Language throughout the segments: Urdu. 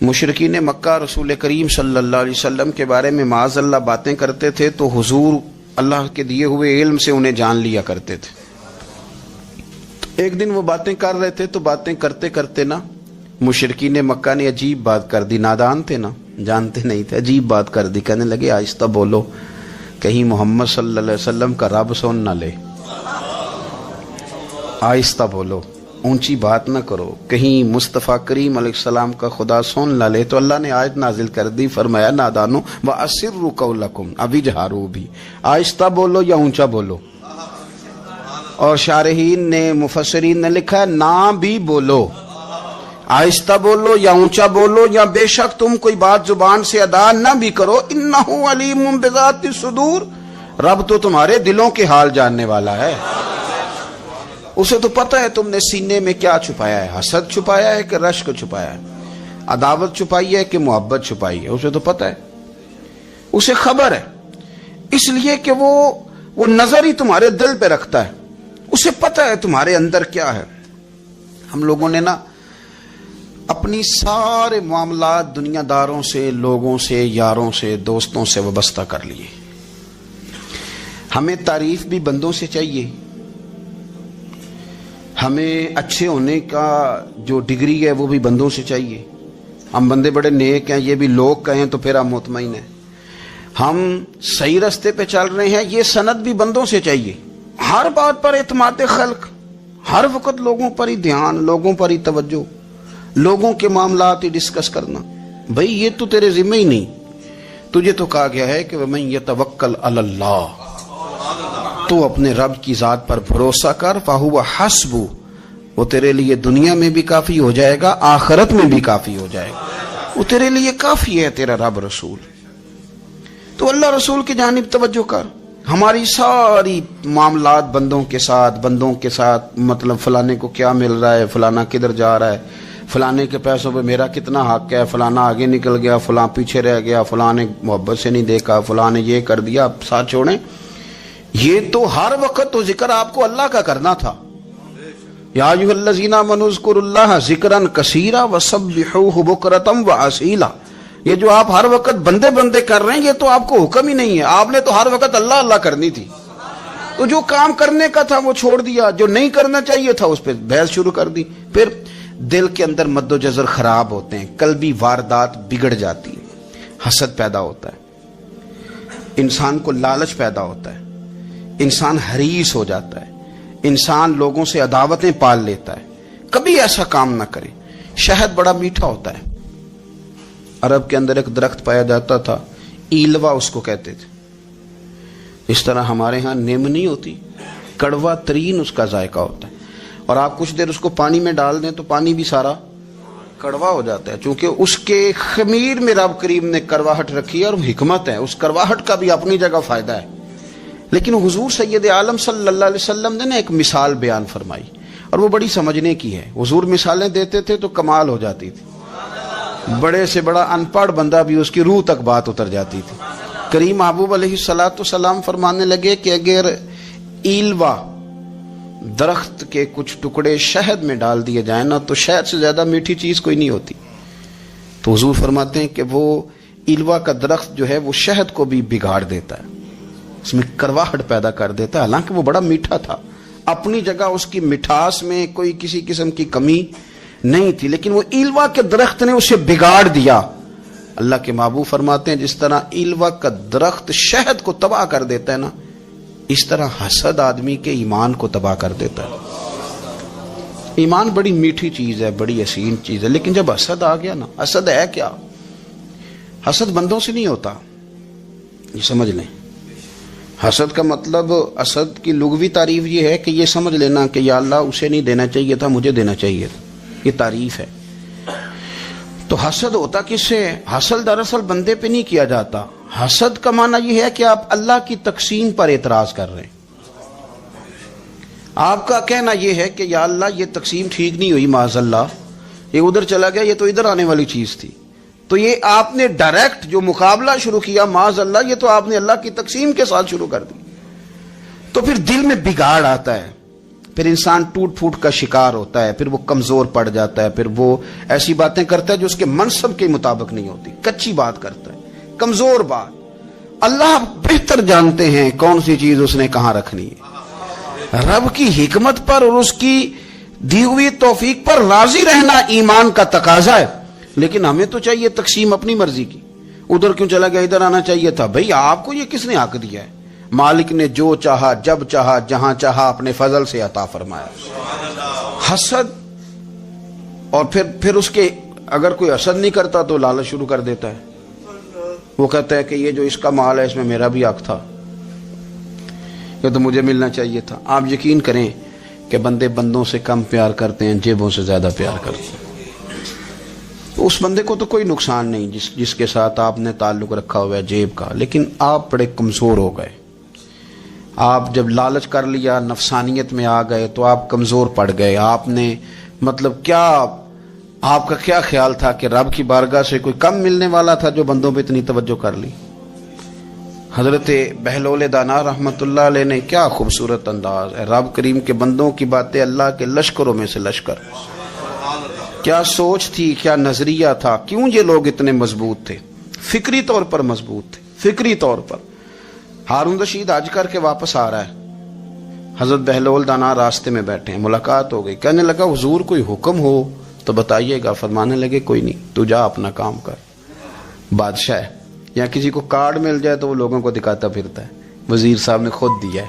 مشرکین مکہ رسول کریم صلی اللہ علیہ وسلم کے بارے میں معاذ اللہ باتیں کرتے تھے تو حضور اللہ کے دیے ہوئے علم سے انہیں جان لیا کرتے تھے۔ ایک دن وہ باتیں کر رہے تھے تو باتیں کرتے کرتے نا مشرکین مکہ نے عجیب بات کر دی، نادان تھے نا، جانتے نہیں تھے، عجیب بات کر دی، کہنے لگے آہستہ بولو کہیں محمد صلی اللہ علیہ وسلم کا رب سن نہ لے، آہستہ بولو، اونچی بات نہ کرو، کہیں مصطفیٰ کریم علیہ السلام کا خدا سن نہ لے۔ تو اللہ نے آیت نازل کر دی، فرمایا نادانو وَأَسِرُّوا قَوْلَكُمْ، ابھی جہارو بھی، آہستہ بولو یا اونچا بولو۔ اور شارحین نے مفسرین نے لکھا ہے نہ بھی بولو، آہستہ بولو یا اونچا بولو، یا بے شک تم کوئی بات زبان سے ادا نہ بھی کرو، انہو علیم بذات الصدور، رب تو تمہارے دلوں کے حال جاننے والا ہے، اسے تو پتہ ہے تم نے سینے میں کیا چھپایا ہے، حسد چھپایا ہے کہ رشک چھپایا ہے، عداوت چھپائی ہے کہ محبت چھپائی ہے، اسے تو پتہ ہے، اسے خبر ہے، اس لیے کہ وہ نظر ہی تمہارے دل پہ رکھتا ہے، اسے پتہ ہے تمہارے اندر کیا ہے۔ ہم لوگوں نے نا اپنی سارے معاملات دنیا داروں سے، لوگوں سے، یاروں سے، دوستوں سے وابستہ کر لیے۔ ہمیں تعریف بھی بندوں سے چاہیے، ہمیں اچھے ہونے کا جو ڈگری ہے وہ بھی بندوں سے چاہیے، ہم بندے بڑے نیک ہیں یہ بھی لوگ کہیں تو پھر ہم مطمئن ہیں، ہم صحیح راستے پہ چل رہے ہیں یہ سند بھی بندوں سے چاہیے۔ ہر بات پر اعتماد خلق، ہر وقت لوگوں پر ہی دھیان، لوگوں پر ہی توجہ، لوگوں کے معاملات ہی ڈسکس کرنا، بھئی یہ تو تیرے ذمہ ہی نہیں، تجھے تو کہا گیا ہے کہ وَمَن يَتَوَکَّلْ عَلَى اللَّهِ، تو اپنے رب کی ذات پر بھروسہ کر، فَهُوَ حَسْبُهُ، وہ تیرے لیے دنیا میں بھی کافی ہو جائے گا، آخرت میں بھی کافی ہو جائے گا، وہ تیرے لیے کافی ہے تیرا رب رسول۔ تو اللہ رسول کی جانب توجہ کر۔ ہماری ساری معاملات بندوں کے ساتھ مطلب فلانے کو کیا مل رہا ہے، فلانا کدھر جا رہا ہے، فلانے کے پیسوں پہ میرا کتنا حق ہے، فلانا آگے نکل گیا، فلاں پیچھے رہ گیا، فلاں نے محبت سے نہیں دیکھا، فلاں نے یہ کر دیا، آپ ساتھ چھوڑیں۔ یہ تو ہر وقت تو ذکر آپ کو اللہ کا کرنا تھا، یا ایھا الذین آمنوا اذکروا اللہ ذکرا کثیرا وسبحوہ بکرۃ واسیلا، یہ جو آپ ہر وقت بندے کر رہے ہیں یہ تو آپ کو حکم ہی نہیں ہے، آپ نے تو ہر وقت اللہ اللہ کرنی تھی، تو جو کام کرنے کا تھا وہ چھوڑ دیا، جو نہیں کرنا چاہیے تھا اس پہ بحث شروع کر دی، پھر دل کے اندر مد و جزر خراب ہوتے ہیں، قلبی واردات بگڑ جاتی ہے، حسد پیدا ہوتا ہے، انسان کو لالچ پیدا ہوتا ہے، انسان حریص ہو جاتا ہے، انسان لوگوں سے عداوتیں پال لیتا ہے۔ کبھی ایسا کام نہ کرے۔ شہد بڑا میٹھا ہوتا ہے، عرب کے اندر ایک درخت پایا جاتا تھا، ایلوا اس کو کہتے تھے، اس طرح ہمارے ہاں نیم نہیں ہوتی، کڑوا ترین اس کا ذائقہ ہوتا ہے، اور آپ کچھ دیر اس کو پانی میں ڈال دیں تو پانی بھی سارا کڑوا ہو جاتا ہے، چونکہ اس کے خمیر میں رب کریم نے کرواہٹ رکھی ہے، اور حکمت ہے، اس کرواہٹ کا بھی اپنی جگہ فائدہ ہے۔ لیکن حضور سید عالم صلی اللہ علیہ وسلم نے ایک مثال بیان فرمائی، اور وہ بڑی سمجھنے کی ہے۔ حضور مثالیں دیتے تھے تو کمال ہو جاتی تھی، بڑے سے بڑا ان پڑھ بندہ بھی اس کی روح تک بات اتر جاتی تھی۔ کریم محبوب علیہ السلام فرمانے لگے کہ اگر ایلوا درخت کے کچھ ٹکڑے شہد میں ڈال دیے جائیں نا تو شہد سے زیادہ میٹھی چیز کوئی نہیں ہوتی، تو حضور فرماتے ہیں کہ وہ ایلوا کا درخت جو ہے وہ شہد کو بھی بگاڑ دیتا ہے، اس میں کرواہٹ پیدا کر دیتا ہے، حالانکہ وہ بڑا میٹھا تھا، اپنی جگہ اس کی مٹھاس میں کوئی کسی قسم کی کمی نہیں تھی، لیکن وہ ایلوا کے درخت نے اسے بگاڑ دیا۔ اللہ کے محبوب فرماتے ہیں جس طرح ایلوا کا درخت شہد کو تباہ کر دیتا ہے نا، اس طرح حسد آدمی کے ایمان کو تباہ کر دیتا ہے۔ ایمان بڑی میٹھی چیز ہے، بڑی حسین چیز ہے، لیکن جب حسد آ گیا نا، حسد ہے کیا؟ حسد بندوں سے نہیں ہوتا، یہ سمجھ لیں۔ حسد کا مطلب، حسد کی لغوی تعریف یہ ہے کہ یہ سمجھ لینا کہ یا اللہ اسے نہیں دینا چاہیے تھا، مجھے دینا چاہیے تھا، یہ تعریف ہے۔ تو حسد ہوتا کس سے؟ حسد دراصل بندے پہ نہیں کیا جاتا، حسد کا معنی یہ ہے کہ آپ اللہ کی تقسیم پر اعتراض کر رہے ہیں، آپ کا کہنا یہ ہے کہ یا اللہ یہ تقسیم ٹھیک نہیں ہوئی، معاذ اللہ یہ ادھر چلا گیا، یہ تو ادھر آنے والی چیز تھی، تو یہ آپ نے ڈائریکٹ جو مقابلہ شروع کیا، معاذ اللہ یہ تو آپ نے اللہ کی تقسیم کے ساتھ شروع کر دی، تو پھر دل میں بگاڑ آتا ہے، پھر انسان ٹوٹ پھوٹ کا شکار ہوتا ہے، پھر وہ کمزور پڑ جاتا ہے، پھر وہ ایسی باتیں کرتا ہے جو اس کے منصب کے مطابق نہیں ہوتی، کچی بات کرتا ہے، کمزور بات۔ اللہ بہتر جانتے ہیں کون سی چیز اس نے کہاں رکھنی ہے۔ رب کی حکمت پر اور اس کی دی ہوئی توفیق پر راضی رہنا ایمان کا تقاضا ہے، لیکن ہمیں تو چاہیے تقسیم اپنی مرضی کی۔ ادھر کیوں چلا گیا، ادھر آنا چاہیے تھا۔ بھئی آپ کو یہ کس نے حق دیا ہے؟ مالک نے جو چاہا، جب چاہا، جہاں چاہا اپنے فضل سے عطا فرمایا۔ حسد، اور پھر اس کے اگر کوئی حسد نہیں کرتا تو لالچ شروع کر دیتا ہے، وہ کہتا ہے کہ یہ جو اس کا مال ہے اس میں میرا بھی حق تھا، یہ تو مجھے ملنا چاہیے تھا۔ آپ یقین کریں کہ بندے بندوں سے کم پیار کرتے ہیں، جیبوں سے زیادہ پیار کرتے ہیں۔ تو اس بندے کو تو کوئی نقصان نہیں جس کے ساتھ آپ نے تعلق رکھا ہوا ہے جیب کا، لیکن آپ بڑے کمزور ہو گئے۔ آپ جب لالچ کر لیا، نفسانیت میں آ گئے تو آپ کمزور پڑ گئے۔ آپ نے مطلب کیا، آپ کا کیا خیال تھا کہ رب کی بارگاہ سے کوئی کم ملنے والا تھا جو بندوں پہ اتنی توجہ کر لی؟ حضرت بہلول دانا رحمت اللہ علیہ نے کیا خوبصورت انداز ہے، رب کریم کے بندوں کی باتیں اللہ کے لشکروں میں سے لشکر، کیا سوچ تھی، کیا نظریہ تھا، کیوں یہ لوگ اتنے مضبوط تھے، فکری طور پر مضبوط تھے، فکری طور پر۔ ہارون رشید حج کر کے واپس آ رہا ہے، حضرت بہلول دانا راستے میں بیٹھے ہیں، ملاقات ہو گئی، کہنے لگا حضور کوئی حکم ہو تو بتائیے گا۔ فرمانے لگے کوئی نہیں، تو جا اپنا کام کر۔ بادشاہ ہے، یا کسی کو کارڈ مل جائے تو وہ لوگوں کو دکھاتا پھرتا ہے، وزیر صاحب نے خود دیا ہے۔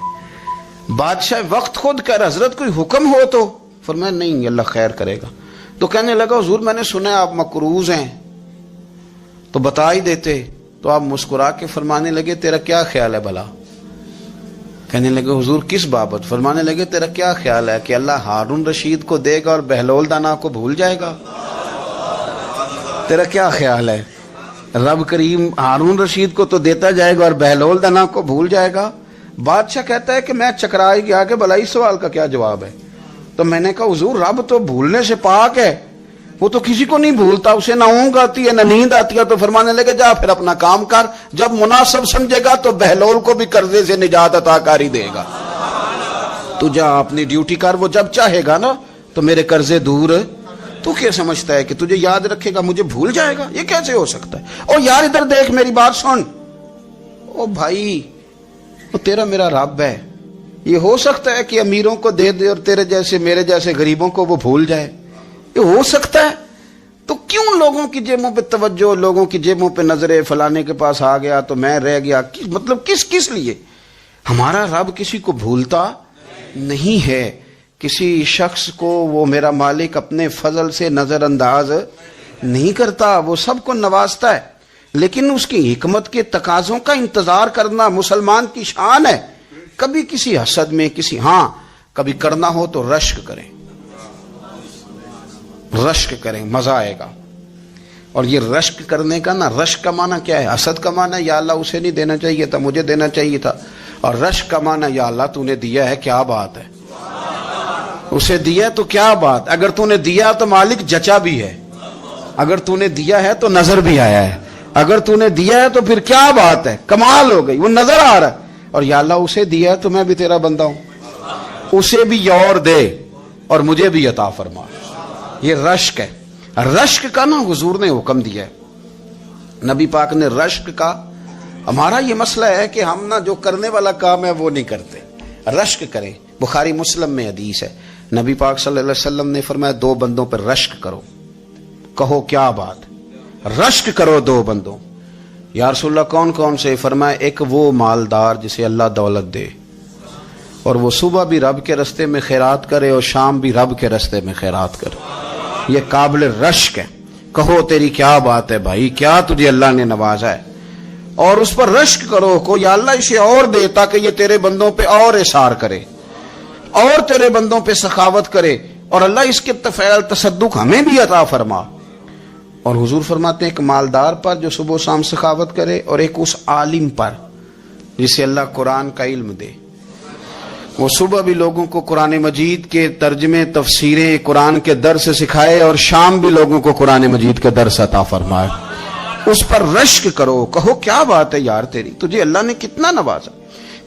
بادشاہ وقت خود کر، حضرت کوئی حکم ہو تو؟ فرمایا نہیں، اللہ خیر کرے گا۔ تو کہنے لگا حضور میں نے سنا ہے آپ مقروض ہیں، تو بتا ہی دیتے۔ تو آپ مسکرا کے فرمانے لگے تیرا کیا خیال ہے بھلا؟ کہنے لگے حضور کس بابت؟ فرمانے لگے تیرا کیا خیال ہے کہ اللہ ہارون رشید کو دے گا اور بہلول دانا کو بھول جائے گا؟ تیرا کیا خیال ہے؟ رب کریم ہارون رشید کو تو دیتا جائے گا اور بہلول دانا کو بھول جائے گا؟ بادشاہ کہتا ہے کہ میں چکرا ہی گیا کہ بھلا اس سوال کا کیا جواب ہے؟ تو میں نے کہا حضور رب تو بھولنے سے پاک ہے، وہ تو کسی کو نہیں بھولتا، اسے نہ اونگ آتی ہے نہ نیند آتی ہے۔ تو فرمانے لگے جا پھر اپنا کام کر، جب مناسب سمجھے گا تو بہلول کو بھی قرضے سے نجات عطا کاری دے گا۔ تو جا اپنی ڈیوٹی کر، وہ جب چاہے گا نا تو میرے قرضے دور۔ تو کیا سمجھتا ہے کہ تجھے یاد رکھے گا مجھے بھول جائے گا؟ یہ کیسے ہو سکتا ہے؟ او یار ادھر دیکھ، میری بات سن۔ او بھائی، وہ تیرا میرا رب ہے، یہ ہو سکتا ہے کہ امیروں کو دے دے اور تیرے جیسے میرے جیسے غریبوں کو وہ بھول جائے؟ یہ ہو سکتا ہے؟ تو کیوں لوگوں کی جیبوں پہ توجہ، لوگوں کی جیبوں پہ نظریں، فلانے کے پاس آ گیا تو میں رہ گیا، مطلب کس لیے؟ ہمارا رب کسی کو بھولتا نہیں ہے، کسی شخص کو وہ میرا مالک اپنے فضل سے نظر انداز نہیں کرتا، وہ سب کو نوازتا ہے، لیکن اس کی حکمت کے تقاضوں کا انتظار کرنا مسلمان کی شان ہے۔ کبھی کسی حسد میں کبھی کرنا ہو تو رشک کریں، مزہ آئے گا۔ اور یہ رشک کرنے کا نا، رشک کا معنی کیا ہے؟ حسد کا معنی ہے یا اللہ اسے نہیں دینا چاہیے تھا، مجھے دینا چاہیے تھا، اور رشک کا معنی یا اللہ تو نے دیا ہے، کیا بات ہے، اسے دیا تو کیا بات، اگر تو نے دیا تو مالک جچا بھی ہے، اگر تو نے دیا ہے تو نظر بھی آیا ہے، اگر تو نے دیا ہے تو پھر کیا بات ہے، کمال ہو گئی، وہ نظر آ رہا ہے۔ اور یا اللہ اسے دیا ہے تو میں بھی تیرا بندہ ہوں، اسے بھی اور دے اور مجھے بھی عطا فرما۔ یہ رشک ہے۔ رشک کا نا حضور نے حکم دیا ہے، نبی پاک نے رشک کا۔ ہمارا یہ مسئلہ ہے کہ ہم نا جو کرنے والا کام ہے وہ نہیں کرتے، رشک کریں۔ بخاری مسلم میں حدیث ہے، نبی پاک صلی اللہ علیہ وسلم نے فرمایا دو بندوں پر رشک کرو۔ کہو کیا بات؟ رشک کرو دو بندوں۔ یا رسول اللہ کون کون سے؟ فرمایا ایک وہ مالدار جسے اللہ دولت دے اور وہ صبح بھی رب کے رستے میں خیرات کرے اور شام بھی رب کے رستے میں خیرات کرے، یہ قابل رشک ہے۔ کہو تیری کیا بات ہے بھائی، کیا تجھے اللہ نے نوازا ہے، اور اس پر رشک کرو کو یا اللہ اسے اور دے تاکہ یہ تیرے بندوں پہ اور اثار کرے اور تیرے بندوں پہ سخاوت کرے، اور اللہ اس کے فعل تصدق ہمیں بھی عطا فرما۔ اور حضور فرماتے ہیں ایک مالدار پر جو صبح و شام سخاوت کرے، اور ایک اس عالم پر جسے اللہ قرآن کا علم دے، وہ صبح بھی لوگوں کو قرآن مجید کے ترجمے، تفسیریں، قرآن کے درس سکھائے، اور شام بھی لوگوں کو قرآن مجید کے درس عطا فرمائے۔ اس پر رشک کرو، کہو کیا بات ہے یار تیری، تجھے اللہ نے کتنا نوازا۔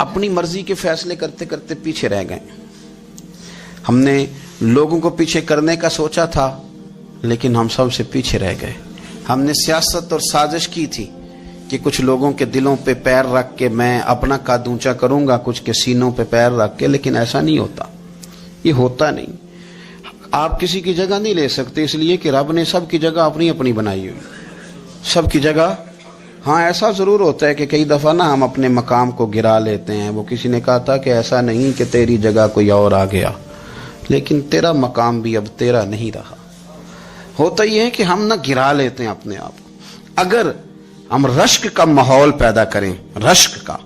اپنی مرضی کے فیصلے کرتے کرتے پیچھے رہ گئے. ہم نے لوگوں کو پیچھے کرنے کا سوچا تھا لیکن ہم سب سے پیچھے رہ گئے. ہم نے سیاست اور سازش کی تھی کہ کچھ لوگوں کے دلوں پہ پیر رکھ کے میں اپنا قد اونچا کروں گا, کچھ کے سینوں پہ پیر رکھ کے, لیکن ایسا نہیں ہوتا. یہ ہوتا نہیں. آپ کسی کی جگہ نہیں لے سکتے اس لیے کہ رب نے سب کی جگہ اپنی اپنی بنائی ہوئی, سب کی جگہ. ہاں ایسا ضرور ہوتا ہے کہ کئی دفعہ نا ہم اپنے مقام کو گرا لیتے ہیں. وہ کسی نے کہا تھا کہ ایسا نہیں کہ تیری جگہ کوئی اور آ گیا, لیکن تیرا مقام بھی اب تیرا نہیں رہا. ہوتا یہ ہے کہ ہم نہ گرا لیتے ہیں اپنے آپ کو. اگر ہم رشک کا ماحول پیدا کریں, رشک کا,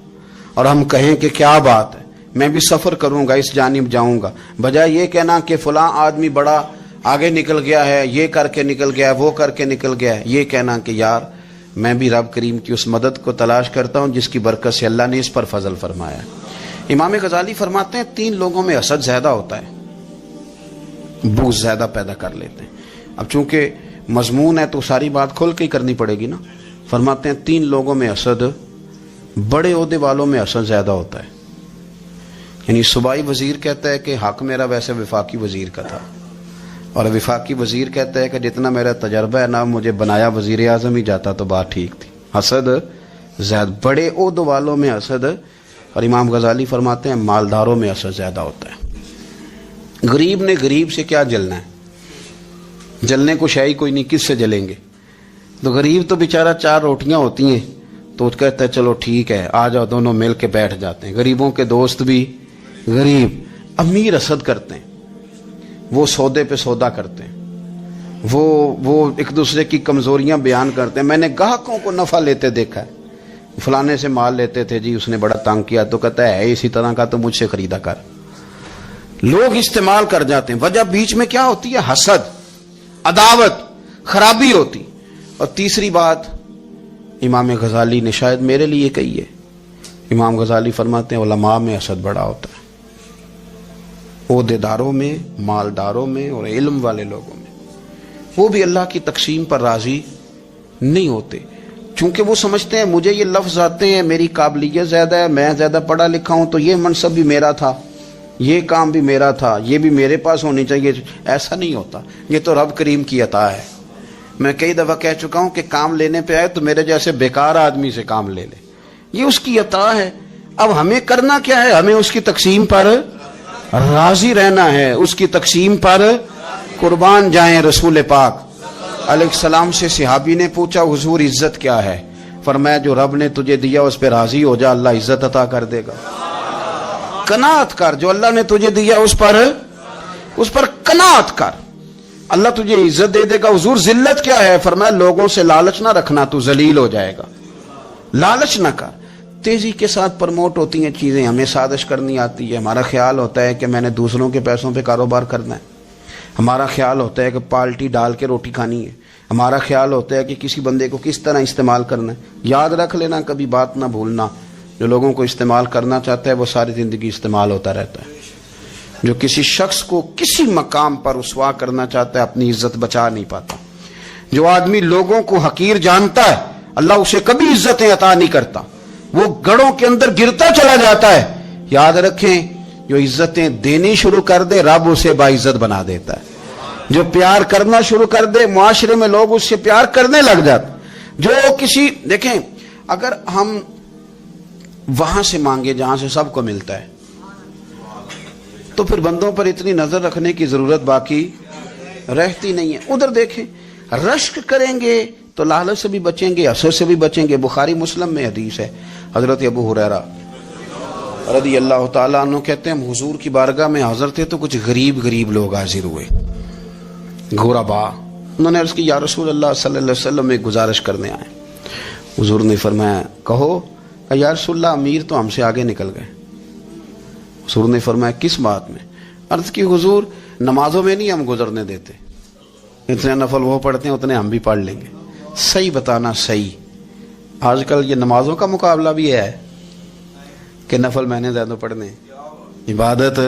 اور ہم کہیں کہ کیا بات ہے, میں بھی سفر کروں گا, اس جانب جاؤں گا, بجائے یہ کہنا کہ فلاں آدمی بڑا آگے نکل گیا ہے, یہ کر کے نکل گیا ہے, وہ کر کے نکل گیا ہے, یہ کہنا کہ یار میں بھی رب کریم کی اس مدد کو تلاش کرتا ہوں جس کی برکت سے اللہ نے اس پر فضل فرمایا ہے. امام غزالی فرماتے ہیں 3 لوگوں میں حسد زیادہ ہوتا ہے, بغض زیادہ پیدا کر لیتے ہیں. اب چونکہ مضمون ہے تو ساری بات کھول کے ہی کرنی پڑے گی نا. فرماتے ہیں 3 لوگوں میں حسد, بڑے عہدے والوں میں حسد زیادہ ہوتا ہے. یعنی صوبائی وزیر کہتا ہے کہ حق میرا ویسے وفاقی وزیر کا تھا, اور وفاقی وزیر کہتا ہے کہ جتنا میرا تجربہ ہے نا مجھے بنایا وزیر اعظم ہی جاتا تو بات ٹھیک تھی. حسد زیادہ, بڑے عہدوں والوں میں حسد. اور امام غزالی فرماتے ہیں مالداروں میں حسد زیادہ ہوتا ہے. غریب نے غریب سے کیا جلنا ہے, جلنے کو شے ہی کوئی نہیں, کس سے جلیں گے. تو غریب تو بیچارہ 4 روٹیاں ہوتی ہیں تو کہتا ہے چلو ٹھیک ہے آ جاؤ, دونوں مل کے بیٹھ جاتے ہیں. غریبوں کے دوست بھی غریب. امیر حسد کرتے ہیں, وہ سودے پہ سودا کرتے ہیں, وہ ایک دوسرے کی کمزوریاں بیان کرتے ہیں. میں نے گاہکوں کو نفع لیتے دیکھا ہے, فلانے سے مال لیتے تھے جی اس نے بڑا تنگ کیا, تو کہتا ہے اسی طرح کا تو مجھ سے خریدا کر. لوگ استعمال کر جاتے ہیں. وجہ بیچ میں کیا ہوتی ہے؟ حسد, عداوت, خرابی ہوتی. اور تیسری بات امام غزالی نے شاید میرے لیے کہی ہے. امام غزالی فرماتے ہیں علماء میں حسد بڑا ہوتا ہے, عہدے داروں میں, مالداروں میں, اور علم والے لوگوں میں. وہ بھی اللہ کی تقسیم پر راضی نہیں ہوتے, چونکہ وہ سمجھتے ہیں مجھے یہ لفظ آتے ہیں, میری قابلیت زیادہ ہے, میں زیادہ پڑھا لکھا ہوں, تو یہ منصب بھی میرا تھا, یہ کام بھی میرا تھا, یہ بھی میرے پاس ہونی چاہیے. ایسا نہیں ہوتا, یہ تو رب کریم کی عطا ہے. میں کئی دفعہ کہہ چکا ہوں کہ کام لینے پہ آئے تو میرے جیسے بیکار آدمی سے کام لے لے, یہ اس کی عطا ہے. اب ہمیں کرنا کیا ہے؟ ہمیں اس کی تقسیم پر راضی رہنا ہے, اس کی تقسیم پر قربان جائیں. رسول پاک علیہ السلام سے صحابی نے پوچھا حضور عزت کیا ہے؟ فرمایا جو رب نے تجھے دیا اس پہ راضی ہو جا, اللہ عزت عطا کر دے گا. قناعت کر, جو اللہ نے تجھے دیا اس پر قناعت کر, اللہ تجھے عزت دے دے گا. حضور ذلت کیا ہے؟ فرمایا لوگوں سے لالچ نہ رکھنا, تو ذلیل ہو جائے گا. لالچ نہ کر. تیزی کے ساتھ پرموٹ ہوتی ہیں چیزیں, ہمیں سازش کرنی آتی ہے. ہمارا خیال ہوتا ہے کہ میں نے دوسروں کے پیسوں پہ کاروبار کرنا ہے. ہمارا خیال ہوتا ہے کہ پالٹی ڈال کے روٹی کھانی ہے. ہمارا خیال ہوتا ہے کہ کسی بندے کو کس طرح استعمال کرنا ہے. یاد رکھ لینا, کبھی بات نہ بھولنا, جو لوگوں کو استعمال کرنا چاہتا ہے وہ ساری زندگی استعمال ہوتا رہتا ہے. جو کسی شخص کو کسی مقام پر رسوا کرنا چاہتا ہے اپنی عزت بچا نہیں پاتا. جو آدمی لوگوں کو حقیر جانتا ہے اللہ اسے کبھی عزتیں عطا نہیں کرتا, وہ گڑھوں کے اندر گرتا چلا جاتا ہے. یاد رکھیں جو عزتیں دینی شروع کر دے رب اسے باعزت بنا دیتا ہے. جو پیار کرنا شروع کر دے معاشرے میں لوگ اس سے پیار کرنے لگ جاتے. جو کسی دیکھیں اگر ہم وہاں سے مانگے جہاں سے سب کو ملتا ہے تو پھر بندوں پر اتنی نظر رکھنے کی ضرورت باقی رہتی نہیں ہے. ادھر دیکھیں رشک کریں گے تو لالچ سے بھی بچیں گے, حسد سے بھی بچیں گے. بخاری مسلم میں حدیث ہے, حضرت ابو ہریرہ رضی اللہ تعالیٰ عنہ کہتے ہیں ہم حضور کی بارگاہ میں حاضر تھے تو کچھ غریب لوگ حاضر ہوئے, غربا. انہوں نے عرض کی یا رسول اللہ صلی اللہ علیہ وسلم ایک گزارش کرنے آئے. حضور نے فرمایا کہو. یا رسول اللہ امیر تو ہم سے آگے نکل گئے. حضور نے فرمایا کس بات میں؟ عرض کی حضور نمازوں میں نہیں ہم گزرنے دیتے, اتنے نفل وہ پڑھتے ہیں اتنے ہم بھی پڑھ لیں گے. صحیح بتانا صحیح. آج کل یہ نمازوں کا مقابلہ بھی ہے کہ نفل میں نے زیادہ پڑھنے, عبادت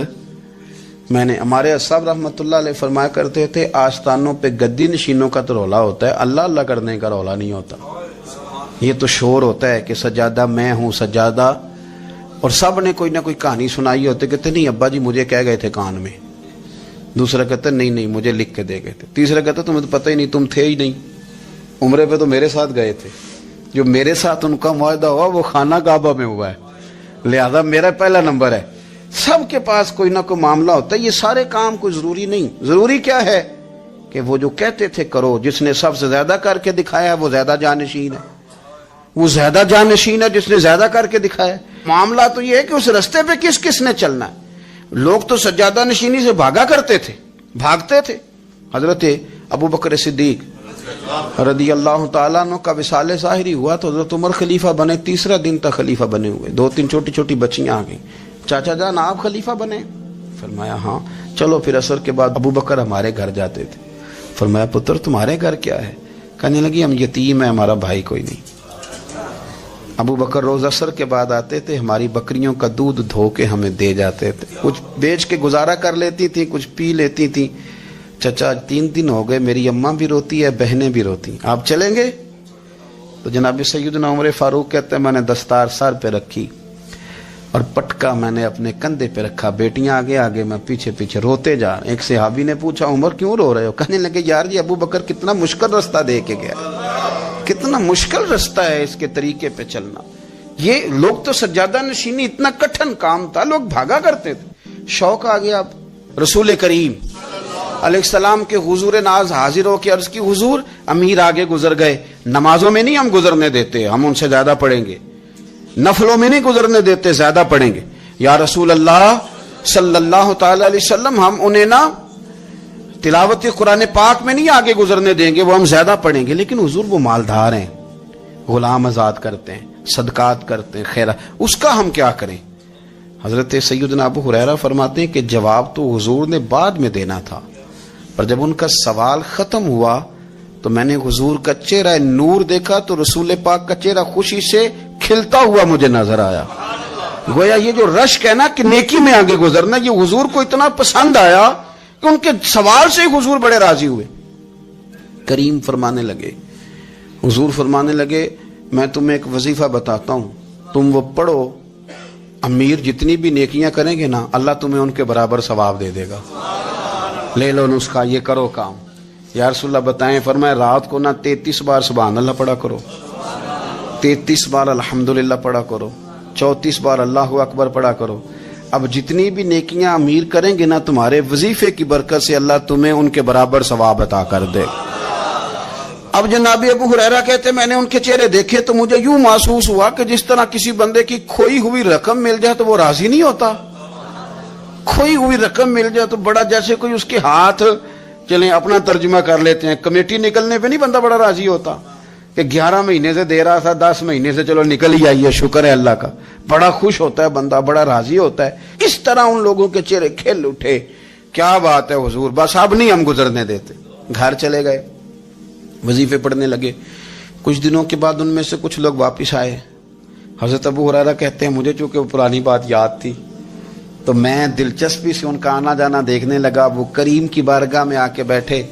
میں نے. ہمارے اصحاب رحمۃ اللہ علیہ فرمایا کرتے تھے آستانوں پہ گدی نشینوں کا تو رولا ہوتا ہے, اللہ اللہ کرنے کا رولا نہیں ہوتا. یہ تو شور ہوتا ہے کہ سجادہ میں ہوں, سجادہ اور سب نے کوئی نہ کوئی کہانی سنائی ہوتے، کہتے نہیں ابا جی مجھے کہہ گئے تھے کان میں، دوسرا کہتا نہیں نہیں مجھے لکھ کے دے گئے تھے، تیسرا کہتا تمہیں تو پتہ ہی نہیں، تم تھے ہی نہیں، عمرے پہ تو میرے ساتھ گئے تھے، جو میرے ساتھ ان کا معاہدہ ہوا وہ خانہ کعبہ میں ہوا ہے، لہذا میرا پہلا نمبر ہے۔ سب کے پاس کوئی نہ کوئی معاملہ ہوتا ہے، یہ سارے کام کوئی ضروری نہیں، ضروری کیا ہے کہ وہ جو کہتے تھے کرو، جس نے سب سے زیادہ کر کے دکھایا وہ زیادہ جانشین ہے، وہ زیادہ جانشین ہے جس نے زیادہ کر کے دکھایا۔ معاملہ تو یہ ہے کہ اس رستے پہ کس کس نے چلنا ہے۔ لوگ تو سجادہ نشینی سے بھاگا کرتے تھے، بھاگتے تھے۔ حضرت ابو بکر صدیق رضی اللہ تعالیٰ عنہ کا وصال ظاہری ہوا تو حضرت عمر خلیفہ بنے، تیسرا دن تک خلیفہ بنے ہوئے، 2-3 چھوٹی چھوٹی بچیاں آ گئیں، چاچا جان آپ خلیفہ بنے؟ فرمایا ہاں۔ چلو پھر عصر کے بعد ابو بکر ہمارے گھر جاتے تھے، فرمایا پتر تمہارے گھر کیا ہے؟ کہنے لگی ہم یتیم ہیں، ہمارا بھائی کوئی نہیں۔ ابو بکر روز عصر کے بعد آتے تھے، ہماری بکریوں کا دودھ دھو کے ہمیں دے جاتے تھے، کچھ بیچ کے گزارا کر لیتی تھی، کچھ پی لیتی تھی۔ چچا 3 دن ہو گئے، میری اماں بھی روتی ہے، بہنیں بھی روتی ہیں، آپ چلیں گے؟ تو جناب سیدنا عمر فاروق کہتے ہیں میں نے دستار سر پہ رکھی اور پٹکا میں نے اپنے کندھے پہ رکھا، بیٹیاں آگے آگے میں پیچھے پیچھے روتے جا۔ ایک صحابی نے پوچھا عمر کیوں رو رہے ہو؟ کہنے لگے یار یہ ابو بکر کتنا مشکل رستہ دے کے گیا، کتنا مشکل رستہ ہے اس کے طریقے پہ چلنا۔ یہ لوگ تو سجادہ نشینی اتنا کٹھن کام تھا، لوگ بھاگا کرتے تھے۔ شوق آ گیا اب رسول کریم علیہ السلام کے حضور ناز حاضر ہو کے عرض کی حضور امیر آگے گزر گئے، نمازوں میں نہیں ہم گزرنے دیتے، ہم ان سے زیادہ پڑھیں گے، نفلوں میں نہیں گزرنے دیتے، زیادہ پڑھیں گے۔ یا رسول اللہ صلی اللہ تعالی علیہ وسلم ہم انہیں نہ تلاوت قرآن پاک میں نہیں آگے گزرنے دیں گے، وہ ہم زیادہ پڑھیں گے، لیکن حضور وہ مالدار ہیں، غلام آزاد کرتے ہیں، صدقات کرتے ہیں، خیرات، اس کا ہم کیا کریں؟ حضرت سیدنا ابو ہریرہ فرماتے ہیں کہ جواب تو حضور نے بعد میں دینا تھا، پر جب ان کا سوال ختم ہوا تو میں نے حضور کا چہرہ نور دیکھا تو رسول پاک کا چہرہ خوشی سے کھلتا ہوا مجھے نظر آیا۔ گویا یہ جو رشک ہے نا کہ نیکی میں آگے گزرنا، یہ حضور کو اتنا پسند آیا کہ ان کے سوال سے حضور بڑے راضی ہوئے۔ کریم فرمانے لگے، حضور فرمانے لگے میں تمہیں ایک وظیفہ بتاتا ہوں، تم وہ پڑھو، امیر جتنی بھی نیکیاں کریں گے نا اللہ تمہیں ان کے برابر ثواب دے دے گا، لے لو نسخہ، یہ کرو کام۔ یا رسول اللہ بتائیں، فرمایا رات کو نہ 33 بار سبحان اللہ پڑھا کرو، 33 بار الحمدللہ پڑھا کرو، 34 بار اللہ اکبر پڑھا کرو۔ اب جتنی بھی نیکیاں امیر کریں گے نا تمہارے وظیفے کی برکت سے اللہ تمہیں ان کے برابر ثواب عطا کر دے۔ اب جناب ابو ہریرہ کہتے میں نے ان کے چہرے دیکھے تو مجھے یوں محسوس ہوا کہ جس طرح کسی بندے کی کھوئی ہوئی رقم مل جائے تو وہ راضی نہیں ہوتا، کھوئی ہوئی رقم مل جائے تو بڑا جیسے کوئی اس کے ہاتھ، چلیں اپنا ترجمہ کر لیتے ہیں، کمیٹی نکلنے پہ نہیں بندہ بڑا راضی ہوتا کہ 11 مہینے سے دے رہا تھا، 10 مہینے سے چلو نکل ہی آئی ہے، شکر ہے اللہ کا، بڑا خوش ہوتا ہے بندہ، بڑا راضی ہوتا ہے۔ اس طرح ان لوگوں کے چہرے کھل اٹھے، کیا بات ہے حضور، بس اب نہیں ہم گزرنے دیتے۔ گھر چلے گئے، وظیفے پڑھنے لگے۔ کچھ دنوں کے بعد ان میں سے کچھ لوگ واپس آئے۔ حضرت ابو ہریرہ کہتے ہیں مجھے چونکہ وہ پرانی بات یاد تھی تو میں دلچسپی سے ان کا آنا جانا دیکھنے لگا۔ وہ کریم کی بارگاہ میں آ کے بیٹھے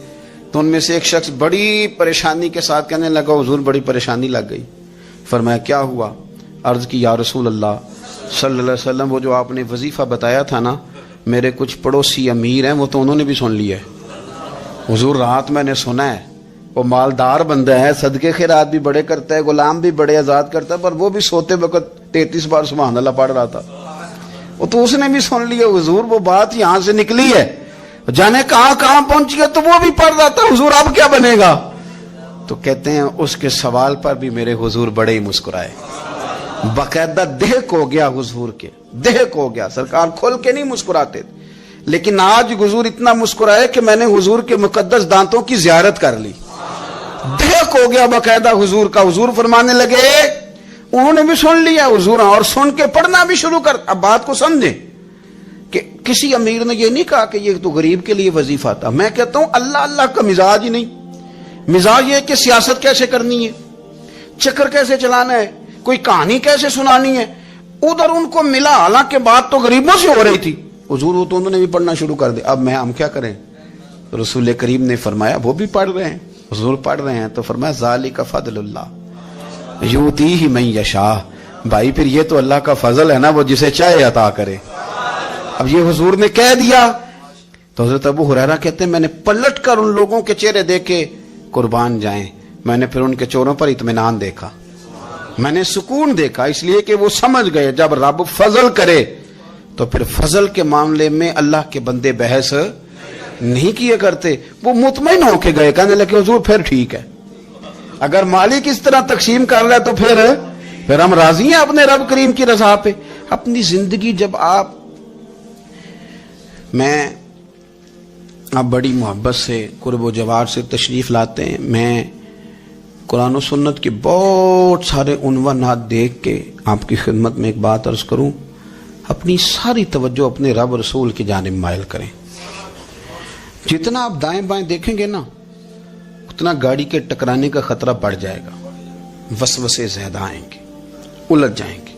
تو ان میں سے ایک شخص بڑی پریشانی کے ساتھ کہنے لگا حضور بڑی پریشانی لگ گئی۔ فرمایا کیا ہوا؟ عرض کی یا رسول اللہ صلی اللہ علیہ وسلم وہ جو آپ نے وظیفہ بتایا تھا نا، میرے کچھ پڑوسی امیر ہیں وہ تو انہوں نے بھی سن لیا ہے حضور، رات میں نے سنا ہے وہ مالدار بندہ ہے، صدقے خیرات بھی بڑے کرتا ہے، غلام بھی بڑے آزاد کرتا ہے، پر وہ بھی سوتے وقت 33 بار سبحان اللہ پڑھ رہا تھا، وہ تو اس نے بھی سن لیا حضور، وہ بات یہاں سے نکلی ہے، جانے کہاں کہاں پہنچی ہے، تو وہ بھی پڑھ رہا تھا حضور اب کیا بنے گا؟ تو کہتے ہیں اس کے سوال پر بھی میرے حضور بڑے ہی مسکرائے، باقاعدہ دہک ہو گیا حضور کے، دہک ہو گیا، سرکار کھول کے نہیں مسکراتے، لیکن آج حضور اتنا مسکرائے کہ میں نے حضور کے مقدس دانتوں کی زیارت کر لی، دہک ہو گیا باقاعدہ حضور کا۔ حضور فرمانے لگے انہوں نے بھی سن لیا حضور، اور سن کے پڑھنا بھی شروع کر۔ اب بات کو سمجھیں کہ کسی امیر نے یہ نہیں کہا کہ یہ تو غریب کے لیے وظیفہ تھا، میں کہتا ہوں اللہ اللہ کا مزاج ہی نہیں، مزاج یہ کہ سیاست کیسے کرنی ہے، چکر کیسے چلانا ہے، کوئی کہانی کیسے سنانی ہے، ادھر ان کو ملا، حالانکہ بات تو غریبوں سے ہو رہی تھی، حضور وہ تو انہوں نے بھی پڑھنا شروع کر دیا۔ اب ہم کیا کریں؟ رسول کریم نے فرمایا وہ بھی پڑھ رہے ہیں، حضور پڑھ رہے ہیں، تو فرمایا ذالک فضل اللہ یؤتیہ من یشاء، بھائی پھر یہ تو اللہ کا فضل ہے نا، وہ جسے چاہے عطا کرے. اب یہ حضور نے کہہ دیا تو حضرت ابو ہریرہ کہتے ہیں میں نے پلٹ کر ان لوگوں کے چہرے دیکھے، قربان جائیں، میں نے پھر ان کے چہروں پر اطمینان دیکھا، میں نے سکون دیکھا، اس لیے کہ وہ سمجھ گئے جب رب فضل کرے تو پھر فضل کے معاملے میں اللہ کے بندے بحث نہیں کیے کرتے. وہ مطمئن ہو کے گئے، کہنے لگے حضور پھر ٹھیک ہے، اگر مالک اس طرح تقسیم کر رہا ہے تو پھر ہم راضی ہیں اپنے رب کریم کی رضا پہ. اپنی زندگی جب آپ بڑی محبت سے قرب و جوار سے تشریف لاتے ہیں، میں قرآن و سنت کے بہت سارے عنوانات دیکھ کے آپ کی خدمت میں ایک بات عرض کروں، اپنی ساری توجہ اپنے رب رسول کی جانب مائل کریں. جتنا آپ دائیں بائیں دیکھیں گے نا اتنا گاڑی کے ٹکرانے کا خطرہ بڑھ جائے گا، وسوسے زیادہ آئیں گے، الجھ جائیں گے.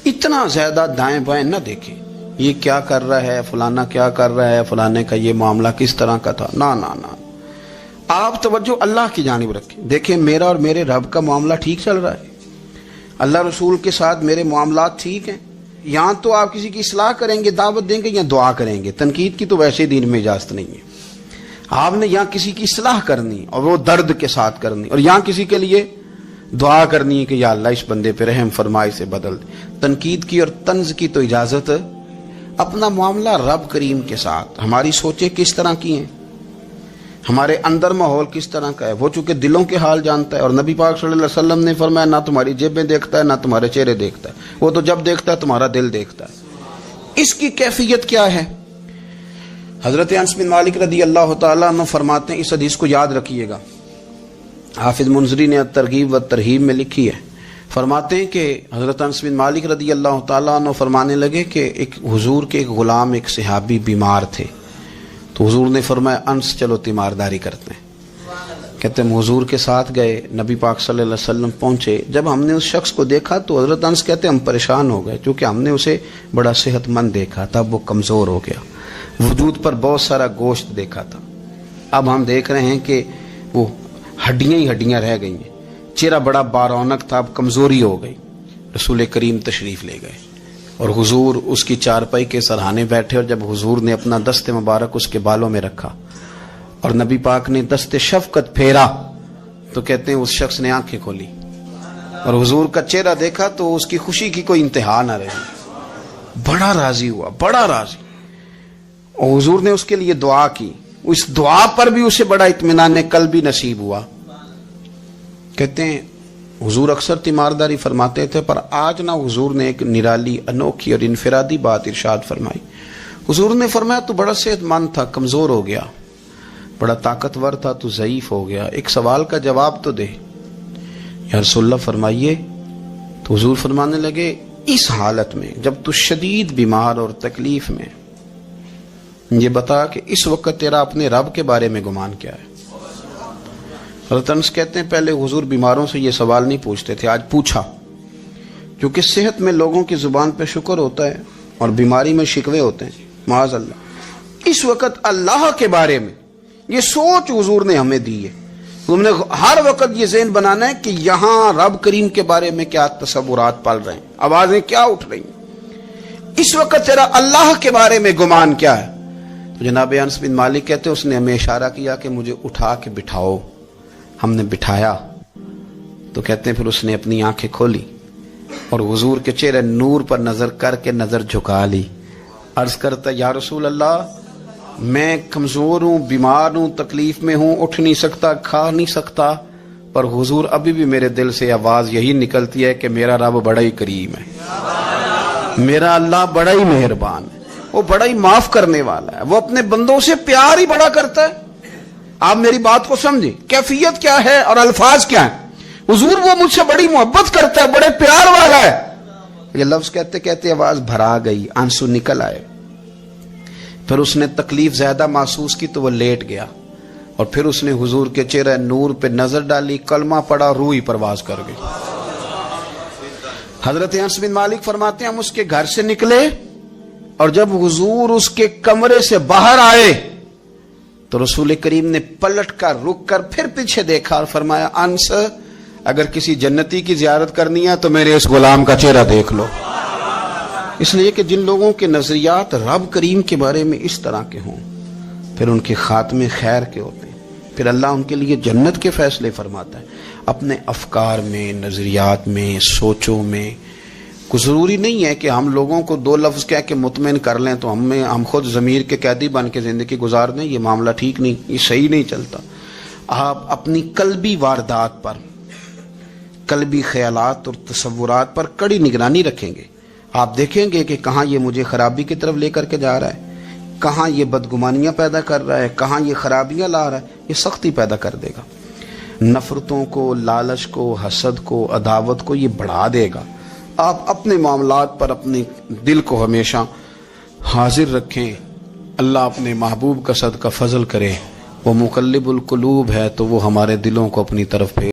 اتنا زیادہ دائیں بائیں نہ دیکھیں، یہ کیا کر رہا ہے، فلانا کیا کر رہا ہے، فلانے کا یہ معاملہ کس طرح کا تھا، نہ نہ نہ، آپ توجہ اللہ کی جانب رکھیں. دیکھیں میرا اور میرے رب کا معاملہ ٹھیک چل رہا ہے، اللہ رسول کے ساتھ میرے معاملات ٹھیک ہیں. یہاں تو آپ کسی کی اصلاح کریں گے، دعوت دیں گے یا دعا کریں گے، تنقید کی تو ویسے دین میں اجازت نہیں ہے. آپ نے یہاں کسی کی اصلاح کرنی اور وہ درد کے ساتھ کرنی، اور یہاں کسی کے لیے دعا کرنی ہے کہ یا اللہ اس بندے پہ رحم فرمائے، سے بدل دے. تنقید کی اور طنز کی تو اجازت. اپنا معاملہ رب کریم کے ساتھ، ہماری سوچیں کس طرح کی ہیں، ہمارے اندر ماحول کس طرح کا ہے، وہ چونکہ دلوں کے حال جانتا ہے. اور نبی پاک صلی اللہ علیہ وسلم نے فرمایا نہ تمہاری جیبیں دیکھتا ہے نہ تمہارے چہرے دیکھتا ہے، وہ تو جب دیکھتا ہے تمہارا دل دیکھتا ہے. اس کی کیفیت کیا ہے؟ حضرت انس بن مالک رضی اللہ تعالیٰ عنہ فرماتے ہیں، اس حدیث کو یاد رکھیے گا، حافظ منذری نے ترغیب و ترہیب میں لکھی ہے. فرماتے ہیں کہ حضرت انس بن مالک رضی اللہ تعالیٰ عنہ فرمانے لگے کہ ایک حضور کے ایک غلام، ایک صحابی بیمار تھے، تو حضور نے فرمایا انس چلو تیمارداری کرتے ہیں. کہتے ہیں حضور کے ساتھ گئے، نبی پاک صلی اللہ علیہ وسلم پہنچے. جب ہم نے اس شخص کو دیکھا تو حضرت انس کہتے ہیں ہم پریشان ہو گئے، کیونکہ ہم نے اسے بڑا صحت مند دیکھا تھا، وہ کمزور ہو گیا، وجود پر بہت سارا گوشت دیکھا تھا. اب ہم دیکھ رہے ہیں کہ وہ ہڈیاں ہی ہڈیاں رہ گئی ہیں، چہرہ بڑا بارونق تھا، اب کمزوری ہو گئی. رسول کریم تشریف لے گئے اور حضور اس کی چارپائی کے سرہانے بیٹھے، اور جب حضور نے اپنا دست مبارک اس کے بالوں میں رکھا اور نبی پاک نے دست شفقت پھیرا تو کہتے ہیں اس شخص نے آنکھیں کھولی اور حضور کا چہرہ دیکھا تو اس کی خوشی کی کوئی انتہا نہ رہی، بڑا راضی ہوا، بڑا راضی. اور حضور نے اس کے لیے دعا کی، اس دعا پر بھی اسے بڑا اطمینان قلب بھی نصیب ہوا. کہتے ہیں حضور اکثر تیمارداری فرماتے تھے، پر آج نہ حضور نے ایک نرالی، انوکھی اور انفرادی بات ارشاد فرمائی. حضور نے فرمایا تو بڑا صحت مند تھا، کمزور ہو گیا، بڑا طاقتور تھا تو ضعیف ہو گیا، ایک سوال کا جواب تو دے. یا رسول اللہ فرمائیے. تو حضور فرمانے لگے اس حالت میں جب تو شدید بیمار اور تکلیف میں، یہ بتا کہ اس وقت تیرا اپنے رب کے بارے میں گمان کیا ہے. حضرت انس کہتے ہیں پہلے حضور بیماروں سے یہ سوال نہیں پوچھتے تھے، آج پوچھا، کیونکہ صحت میں لوگوں کی زبان پہ شکر ہوتا ہے اور بیماری میں شکوے ہوتے ہیں، معاذ اللہ. اس وقت اللہ کے بارے میں یہ سوچ حضور نے ہمیں دی ہے. تم نے ہر وقت یہ ذہن بنانا ہے کہ یہاں رب کریم کے بارے میں کیا تصورات پل رہے ہیں، آوازیں کیا اٹھ رہی ہیں، اس وقت تیرا اللہ کے بارے میں گمان کیا ہے. تو جناب انس بن مالک کہتے اس نے ہمیں اشارہ کیا کہ مجھے اٹھا کے بٹھاؤ. ہم نے بٹھایا تو کہتے ہیں پھر اس نے اپنی آنکھیں کھولی اور حضور کے چہرے نور پر نظر کر کے نظر جھکا لی. عرض کرتا یا رسول اللہ میں کمزور ہوں، بیمار ہوں، تکلیف میں ہوں، اٹھ نہیں سکتا، کھا نہیں سکتا، پر حضور ابھی بھی میرے دل سے آواز یہی نکلتی ہے کہ میرا رب بڑا ہی کریم ہے، میرا اللہ بڑا ہی مہربان ہے، وہ بڑا ہی معاف کرنے والا ہے، وہ اپنے بندوں سے پیار ہی بڑا کرتا ہے. آپ میری بات کو سمجھیں، کیفیت کیا ہے اور الفاظ کیا ہیں. حضور وہ مجھ سے بڑی محبت کرتا ہے، بڑے پیار والا ہے. یہ لفظ کہتے کہتے آواز بھرا گئی، آنسو نکل آئے. پھر اس نے تکلیف زیادہ محسوس کی تو وہ لیٹ گیا اور پھر اس نے حضور کے چہرے نور پہ نظر ڈالی، کلمہ پڑا، روح ہی پرواز کر گئی. حضرت انس بن مالک فرماتے ہیں ہم اس کے گھر سے نکلے اور جب حضور اس کے کمرے سے باہر آئے تو رسول کریم نے پلٹ کر رک کر پھر پیچھے دیکھا اور فرمایا انس اگر کسی جنتی کی زیارت کرنی ہے تو میرے اس غلام کا چہرہ دیکھ لو. اس لیے کہ جن لوگوں کے نظریات رب کریم کے بارے میں اس طرح کے ہوں پھر ان کے خاتمے خیر کے ہوتے ہیں. پھر اللہ ان کے لیے جنت کے فیصلے فرماتا ہے. اپنے افکار میں، نظریات میں، سوچوں میں کوئی ضروری نہیں ہے کہ ہم لوگوں کو دو لفظ کہہ کے مطمئن کر لیں تو ہم خود ضمیر کے قیدی بن کے زندگی گزار دیں. یہ معاملہ ٹھیک نہیں، یہ صحیح نہیں چلتا. آپ اپنی قلبی واردات پر، قلبی خیالات اور تصورات پر کڑی نگرانی رکھیں گے. آپ دیکھیں گے کہ کہاں یہ مجھے خرابی کی طرف لے کر کے جا رہا ہے، کہاں یہ بدگمانیاں پیدا کر رہا ہے، کہاں یہ خرابیاں لا رہا ہے. یہ سختی پیدا کر دے گا، نفرتوں کو، لالچ کو، حسد کو، عداوت کو یہ بڑھا دے گا. آپ اپنے معاملات پر اپنے دل کو ہمیشہ حاضر رکھیں. اللہ اپنے محبوب کا صدقہ فضل کرے. وہ مقلب القلوب ہے تو وہ ہمارے دلوں کو اپنی طرف پھیر